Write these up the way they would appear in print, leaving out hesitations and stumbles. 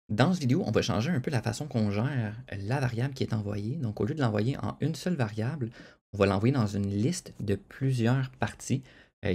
Dans cette vidéo, on va changer un peu la façon qu'on gère la variable qui est envoyée. Donc, au lieu de l'envoyer en une seule variable, on va l'envoyer dans une liste de plusieurs parties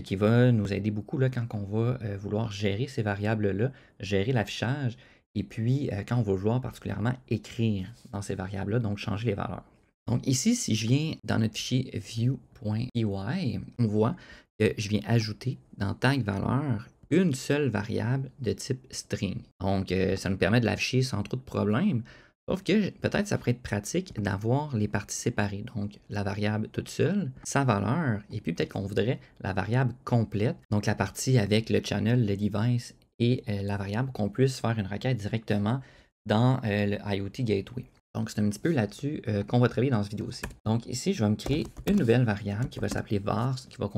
qui va nous aider beaucoup là, quand on va vouloir gérer ces variables-là, gérer l'affichage, et puis quand on va vouloir particulièrement écrire dans ces variables-là, donc changer les valeurs. Donc ici, si je viens dans notre fichier view.py, on voit que je viens ajouter dans tag valeur une seule variable de type string. Donc, ça nous permet de l'afficher sans trop de problèmes. Sauf que peut-être ça pourrait être pratique d'avoir les parties séparées. Donc, la variable toute seule, sa valeur, et puis peut-être qu'on voudrait la variable complète. Donc, la partie avec le channel, le device et la variable, qu'on puisse faire une requête directement dans le IoT Gateway. Donc, c'est un petit peu là-dessus qu'on va travailler dans cette vidéo-ci. Donc, ici, je vais me créer une nouvelle variable qui va s'appeler var, qui va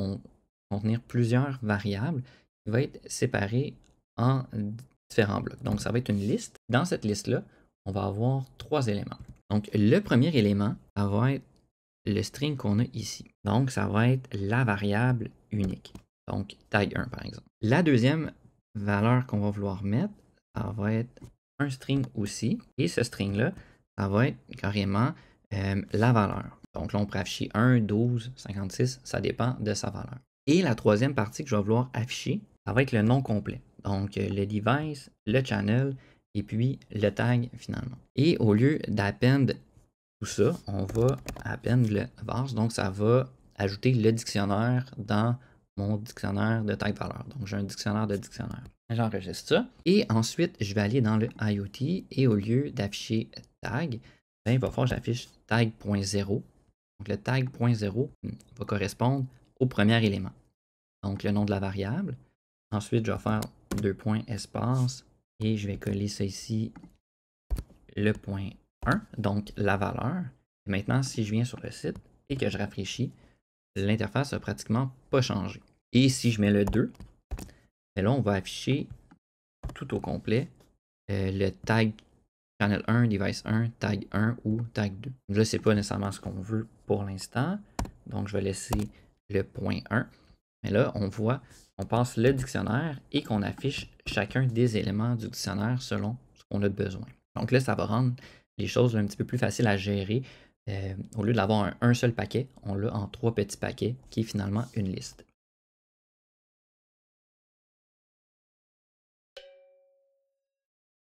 contenir plusieurs variables, qui va être séparée en différents blocs. Donc, ça va être une liste. Dans cette liste-là, on va avoir trois éléments. Donc, le premier élément, ça va être le string qu'on a ici. Donc, ça va être la variable unique. Donc, tag 1, par exemple. La deuxième valeur qu'on va vouloir mettre, ça va être un string aussi. Et ce string-là, ça va être carrément la valeur. Donc là, on peut afficher 1, 12, 56, ça dépend de sa valeur. Et la troisième partie que je vais vouloir afficher, ça va être le nom complet. Donc le device, le channel et puis le tag finalement. Et au lieu d'append tout ça, on va append le vars. Donc ça va ajouter le dictionnaire dans mon dictionnaire de tag valeur. Donc j'ai un dictionnaire de dictionnaire. J'enregistre ça. Et ensuite, je vais aller dans le IoT et au lieu d'afficher tag, ben, il va falloir que j'affiche tag.0. Donc le tag.0 va correspondre au premier élément. Donc le nom de la variable. Ensuite, je vais faire deux points espace et je vais coller ça ici, le point 1, donc la valeur. Et maintenant, si je viens sur le site et que je rafraîchis, l'interface n'a pratiquement pas changé. Et si je mets le 2, et là, on va afficher tout au complet le tag channel 1, device 1, tag 1 ou tag 2. Là, ce n'est pas nécessairement ce qu'on veut pour l'instant. Donc, je vais laisser le point 1. Mais là, on voit qu'on passe le dictionnaire et qu'on affiche chacun des éléments du dictionnaire selon ce qu'on a besoin. Donc là, ça va rendre les choses un petit peu plus faciles à gérer. Au lieu d'avoir un seul paquet, on l'a en trois petits paquets qui est finalement une liste.